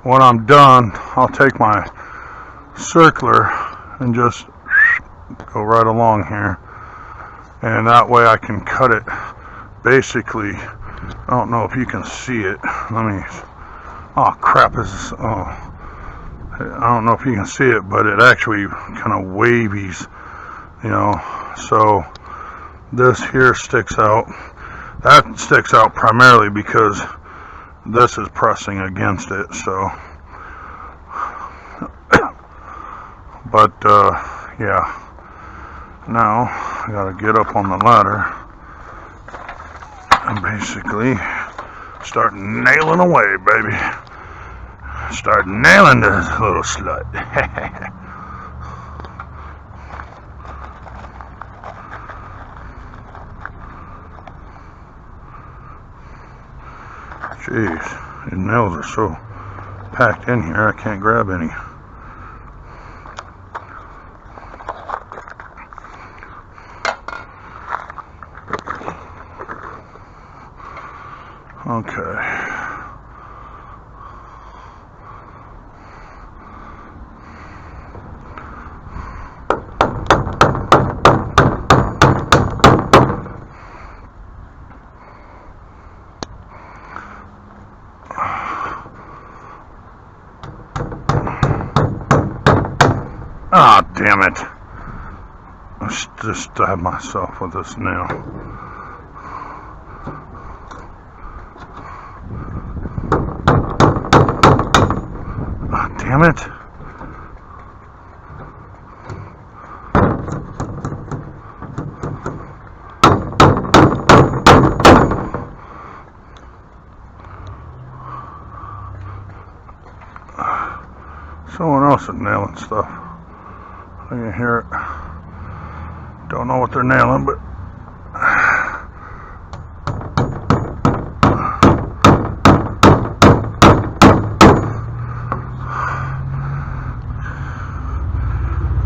when I'm done, I'll take my circler and just go right along here, and that way I can cut it. Basically, I don't know if you can see it. Let me. Oh crap! I don't know if you can see it, but it actually kind of wavies, you know. So this here sticks out. That sticks out primarily because this is pressing against it. So, but yeah. Now I gotta get up on the ladder and basically start nailing away, baby. Start nailing this little slut. Jeez, these nails are so packed in here, I can't grab any. Okay. Ah, damn it. I just stabbed myself with this nail. Ah, damn it. Someone else is nailing stuff. I can hear it. Don't know what they're nailing, but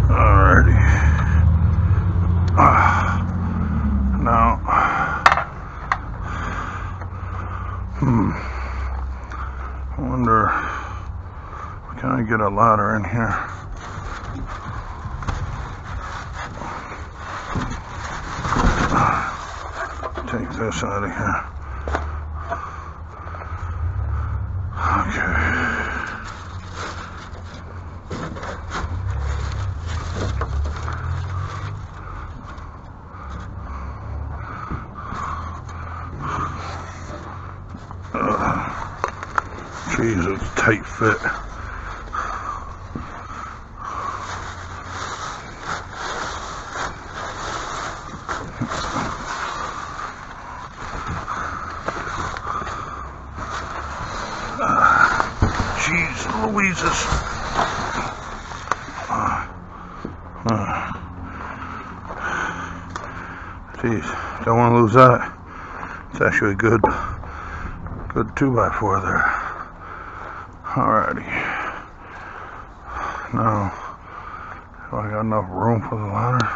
alrighty. Now, I wonder, can I get a ladder in here? Take this out of here. Okay. Jeez, it's a tight fit. Jeez Louises. Jeez, don't want to lose that. It's actually a good 2x4 there. Alrighty. Now, do I got enough room for the ladder?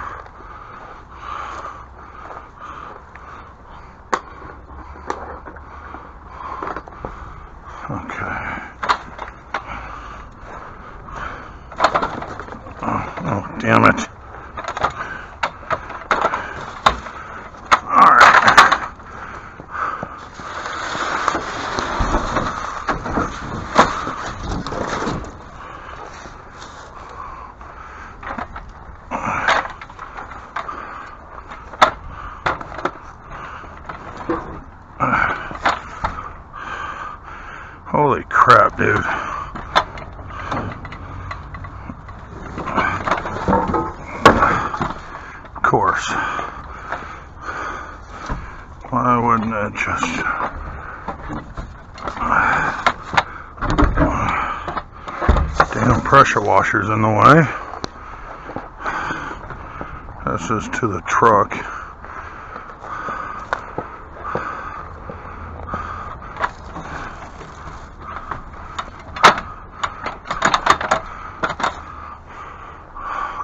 Okay. Oh, damn it. Holy crap, dude. Of course. Why wouldn't it just... Damn pressure washer's in the way. This is to the truck.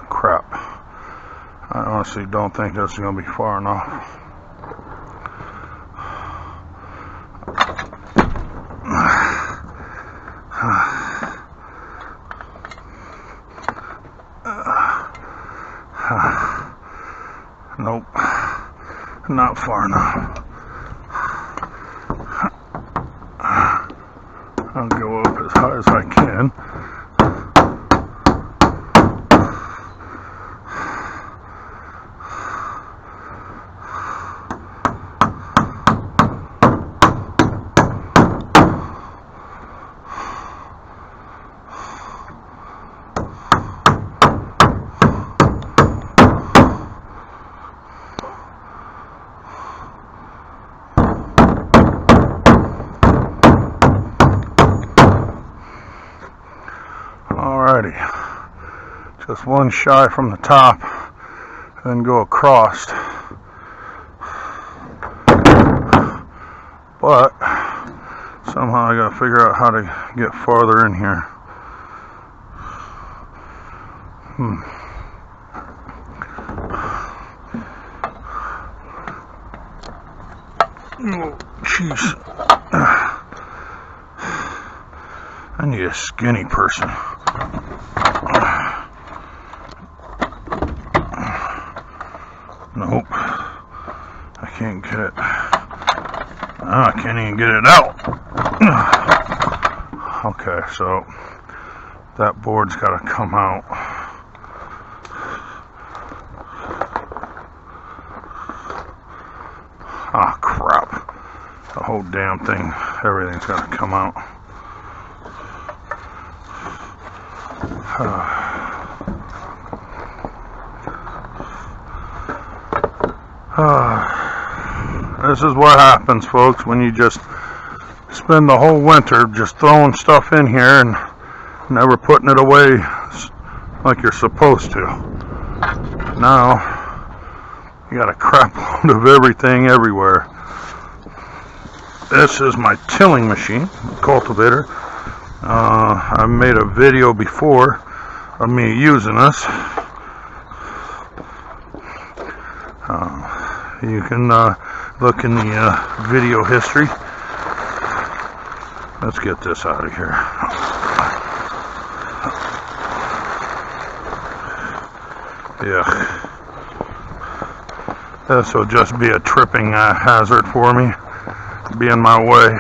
Crap. I honestly don't think this is going to be far enough. not far enough. I'll go up as high as I can. Alrighty, just one shy from the top, then go across. But somehow I gotta figure out how to get farther in here. Oh, jeez. I need a skinny person. Nope. I can't get it. I can't even get it out. Okay, so that board's got to come out. Ah, crap. The whole damn thing, everything's got to come out. This is what happens, folks, when you just spend the whole winter just throwing stuff in here and never putting it away like you're supposed to. Now you got a crap load of everything everywhere. This is my tilling machine, cultivator. I made a video before of me using this. You can look in the video history. Let's get this out of here. Yeah. This will just be a tripping hazard for me. Be in my way.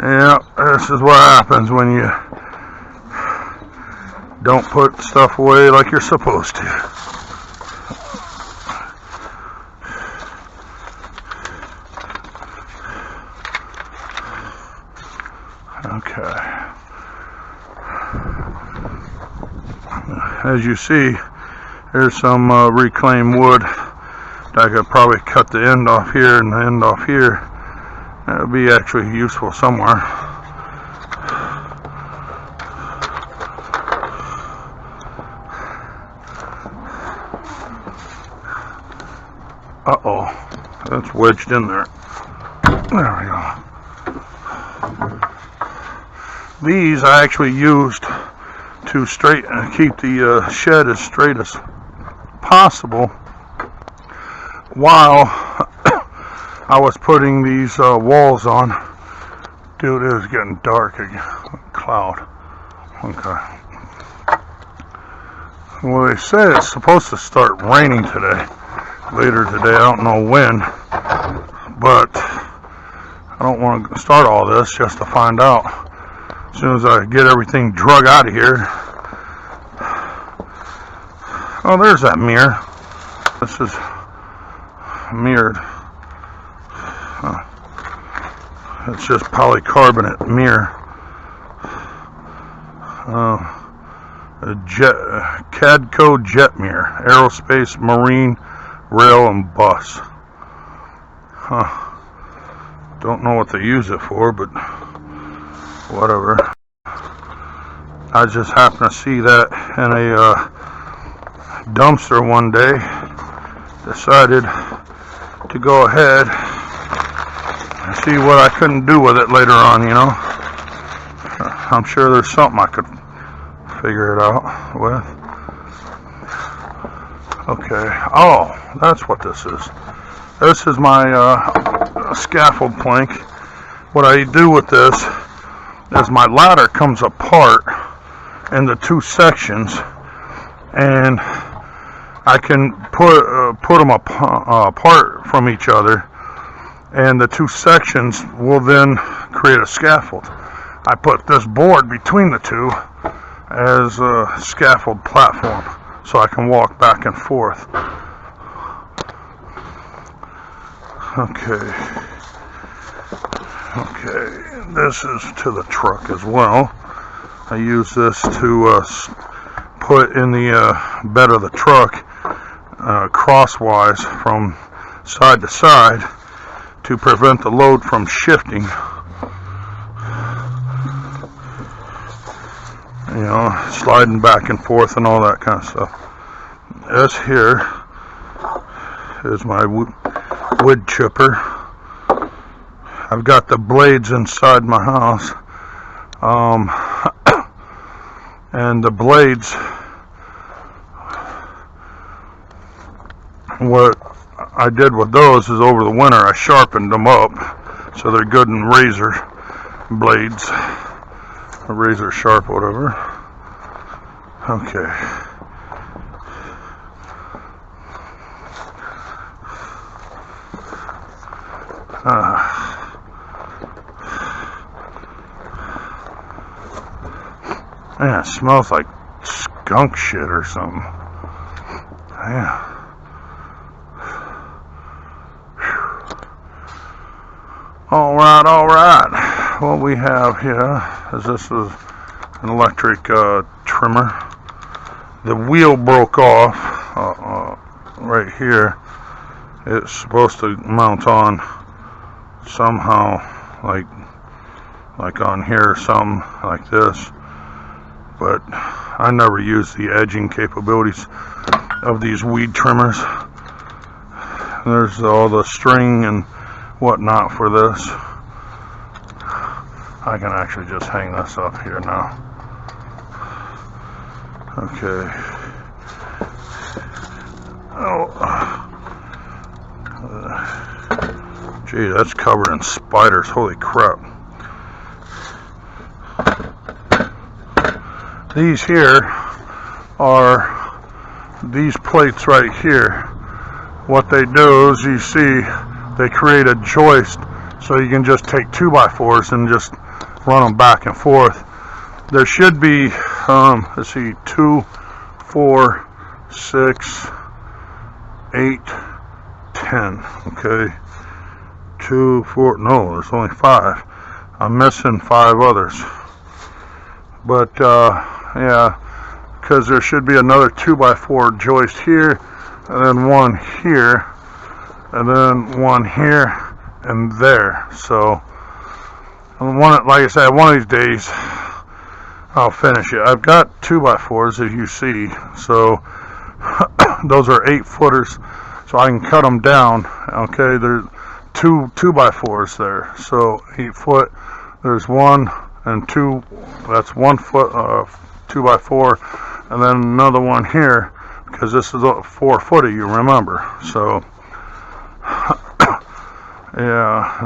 Yeah, this is what happens when you don't put stuff away like you're supposed to. Okay. As you see, there's some reclaimed wood. I could probably cut the end off here and the end off here. That'll be actually useful somewhere. Uh-oh, that's wedged in there. There we go. These I actually used to keep the shed as straight as possible while I was putting these walls on. Dude, it is getting dark again. Cloud. Okay. Well, they say it's supposed to start raining today. Later today. I don't know when. But I don't want to start all this just to find out. As soon as I get everything drug out of here. Oh, there's that mirror. This is mirrored. It's just polycarbonate mirror. A Cadco jet mirror, aerospace, marine, rail, and bus. Don't know what they use it for, but whatever. I just happened to see that in a dumpster one day. Decided to go ahead and see what I couldn't do with it later on, you know. I'm sure there's something I could figure it out with. Okay. Oh, that's what this is. This is my scaffold plank. What I do with this is my ladder comes apart into two sections, and I can put them apart from each other, and the two sections will then create a scaffold. I put this board between the two as a scaffold platform, so I can walk back and forth. Okay, this is to the truck as well. I use this to put in the bed of the truck crosswise from side to side to prevent the load from shifting. You know, sliding back and forth and all that kind of stuff. This here is my wood chipper. I've got the blades inside my house, and the blades, what I did with those is over the winter I sharpened them up so they're good in razor blades, or razor sharp, whatever. Okay. Man, it smells like skunk shit or something. Yeah. Alright. What we have here is this is an electric trimmer. The wheel broke off right here. It's supposed to mount on somehow, like on here or something like this, but I never use the edging capabilities of these weed trimmers. There's all the string and whatnot for this. I can actually just hang this up here now. Okay. Gee, that's covered in spiders. Holy crap. These here are these plates right here. What they do is, you see, they create a joist so you can just take 2x4s and just run them back and forth. There should be, let's see, 2, 4, 6, 8, 10. Okay. 2, 4, no, there's only 5. I'm missing 5 others. But, yeah, because there should be another 2x4 joist here, and then one here, and then one here, and there. So, like I said, one of these days, I'll finish it. I've got 2x4s, as you see, so those are 8 footers, so I can cut them down. Okay, there's 2x4s there, so 8 foot. There's 1 and 2. That's 1 foot, 2x4, and then another one here, because this is a 4 footer, you remember. So yeah,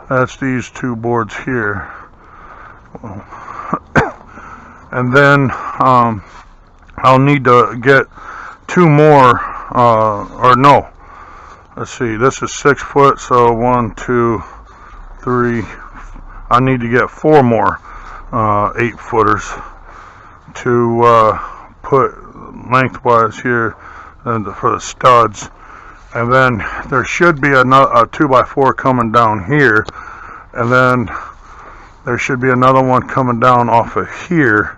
that's these 2 boards here. And then I'll need to get 2 more, or no, let's see, this is 6 foot, so 1, 2, 3, I need to get 4 more 8 footers to put lengthwise here for the studs. And then there should be a 2x4 coming down here, and then there should be another one coming down off of here,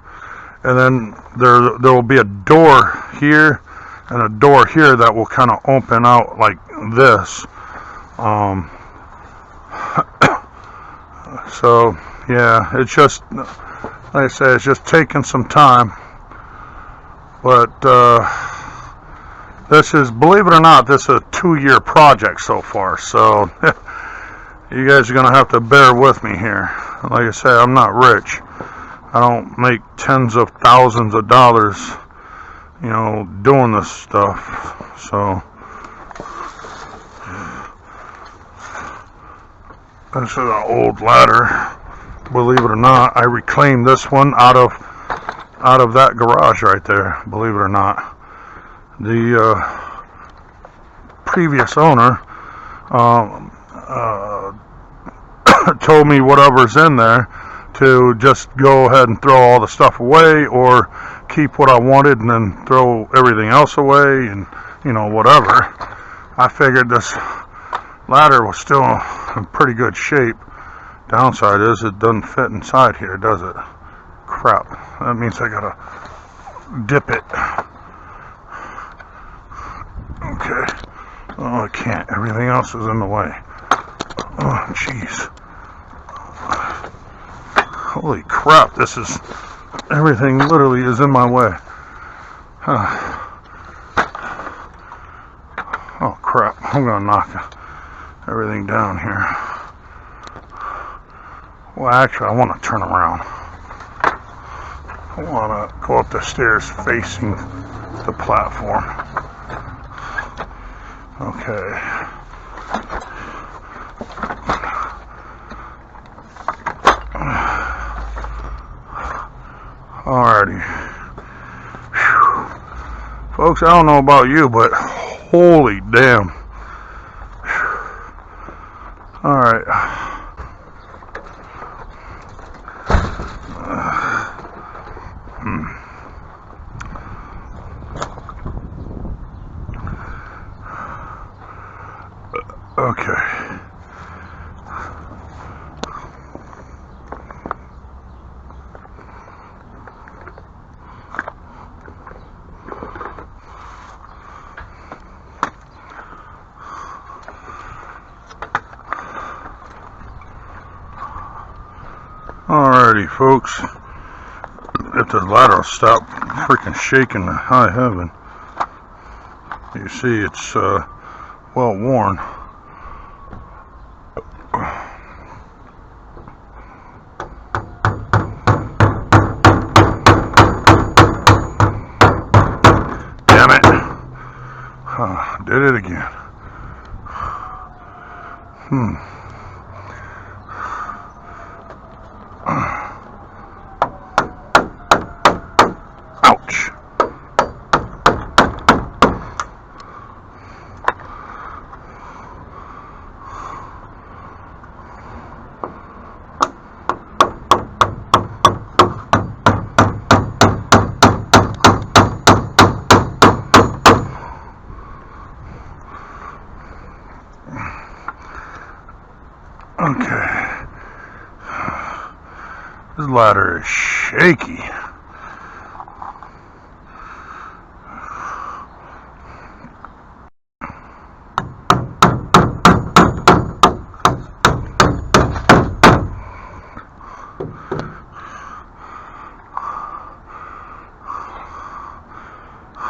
and then there will be a door here and a door here that will kind of open out like this. So yeah, it's just, like I say, it's just taking some time, but this is, believe it or not, this is a 2-year project so far, so you guys are gonna have to bear with me here. Like I say, I'm not rich. I don't make tens of thousands of dollars, you know, doing this stuff. So This is an old ladder. Believe it or not, I reclaimed this one out of that garage right there. Believe it or not, the previous owner told me whatever's in there to just go ahead and throw all the stuff away, or keep what I wanted and then throw everything else away, and you know, whatever. I figured this ladder was still in pretty good shape. Downside is it doesn't fit inside here, does it? Crap. That means I gotta dip it. Okay. Oh, I can't. Everything else is in the way. Oh, jeez. Holy crap, this is... everything literally is in my way. Oh, crap. I'm gonna knock everything down here. Well, actually, I want to turn around. I want to go up the stairs facing the platform. Okay. Alrighty. Whew. Folks, I don't know about you, but holy damn. Alright. Okay. Alrighty, folks. If the ladder will stop freaking shaking to high heaven. You see, it's well worn. Damn it. Did it again. Ouch. Okay. This ladder is shaky.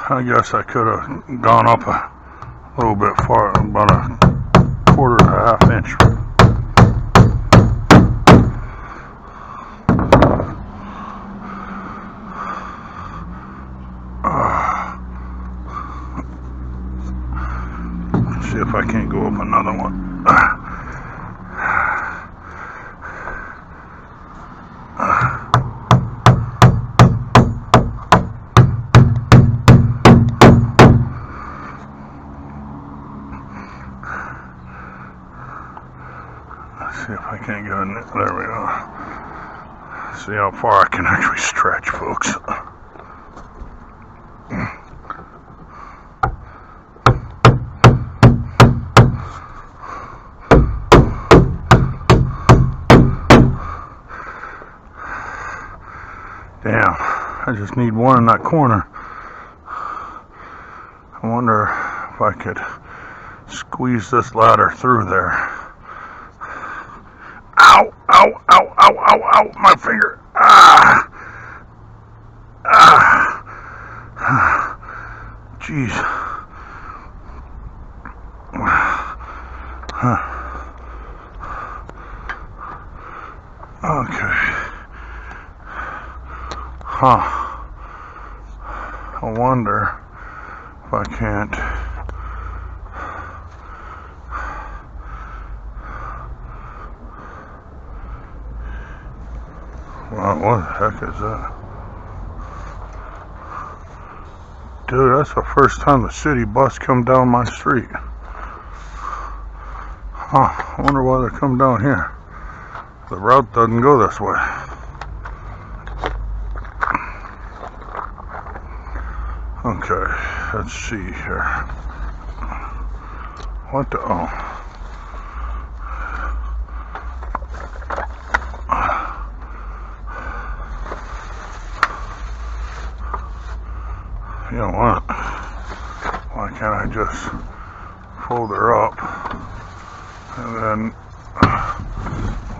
I guess I could have gone up a little bit far, about a quarter to a half inch. See if I can't go up another one. See if I can't get in there. There we go. See how far I can actually stretch, folks. Damn, I just need one in that corner. I wonder if I could squeeze this ladder through there. Ow, ow, ow, ow, ow, ow, my finger. Ah. Ah. Jeez. Okay. I wonder if I can't What the heck is that? Dude, that's the first time the city bus come down my street. Huh, I wonder why they come down here. The route doesn't go this way. Okay, let's see here. What the, oh. You know what? Why can't I just fold her up and then,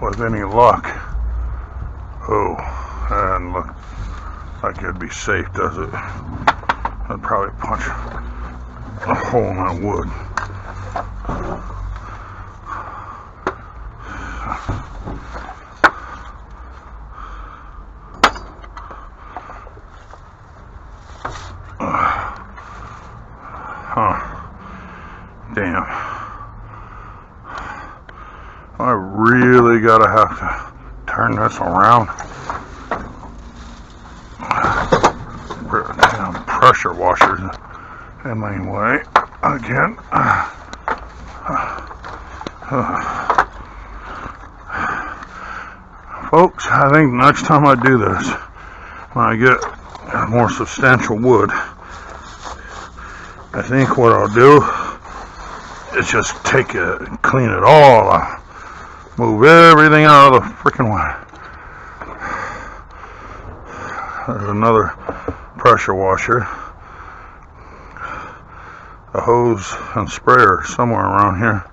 with any luck, oh, and look like it'd be safe, does it? I'd probably punch a hole in that wood. Huh. Damn. I really gotta have to turn this around. Damn pressure washers in my way again. Folks, I think next time I do this, when I get more substantial wood, I think what I'll do is just take it and clean it all out. Move everything out of the freaking way. There's another pressure washer. A hose and sprayer somewhere around here.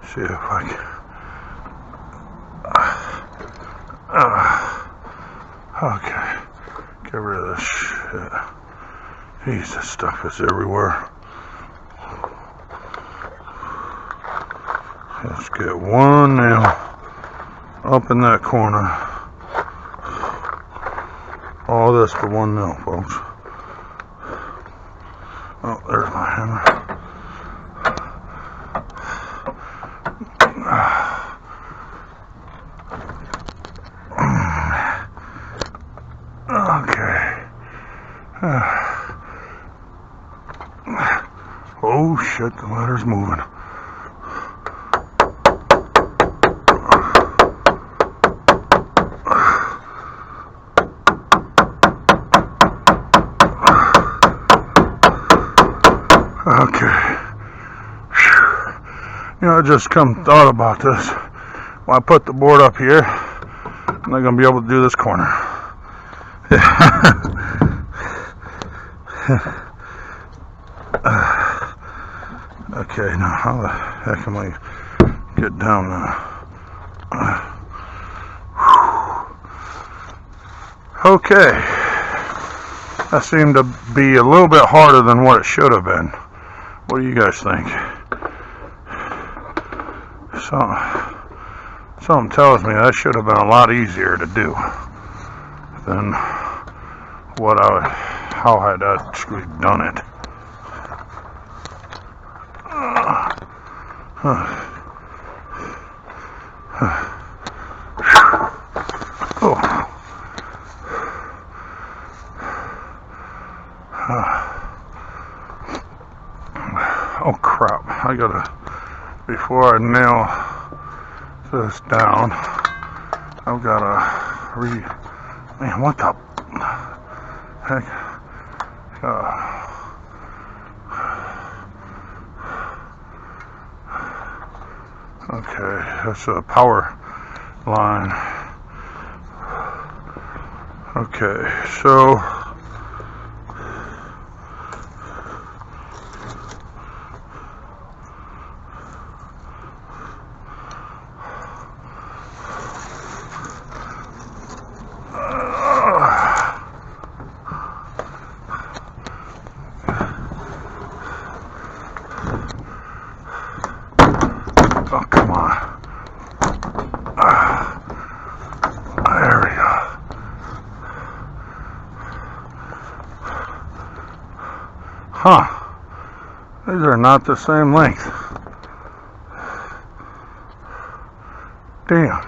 See if I can. Okay, get rid of this shit. Jeez, this stuff is everywhere. Let's get one nail up in that corner. All this for one nail, folks. Oh, there's my hammer. Okay. Oh shit, the ladder's moving. Okay. You know, I just thought about this. When I put the board up here, I'm not gonna be able to do this corner. Okay, now how the heck am I get down now? Okay, that seemed to be a little bit harder than what it should have been. What do you guys think? Something tells me that should have been a lot easier to do than how I'd actually done it. Oh crap, I gotta, before I nail this down, I've gotta man, what the heck? Okay, that's a power line. Okay, so oh, come on. There we go. Huh. These are not the same length. Damn.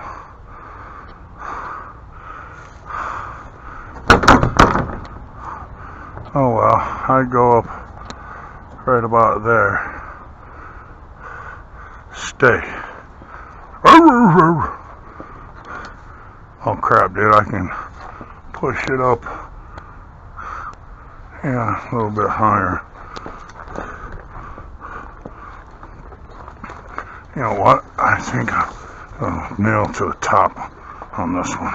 Oh well, I'd go up right about there. Stay. Oh crap, dude, I can push it up. Yeah, a little bit higher. You know what? I think I'll nail to the top on this one.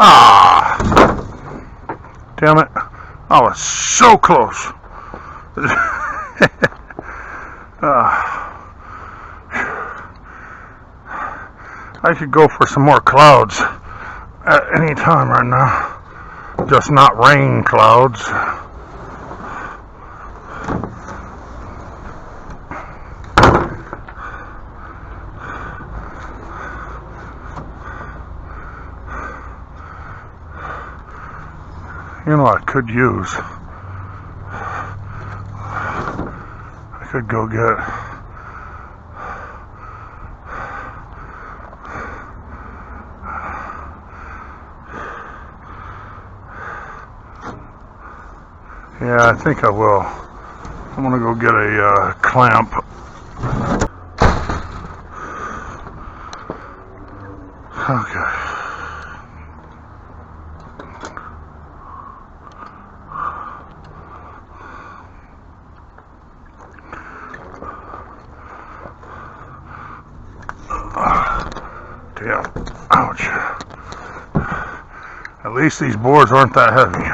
Ah! Damn it. I was so close. I could go for some more clouds at any time right now. Just not rain clouds. You know what I could use? I could go get yeah, I think I will. I'm gonna go get a clamp. Okay. Damn. Ouch. At least these boards aren't that heavy.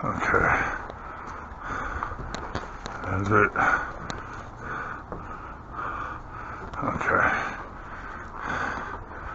Okay. That's it.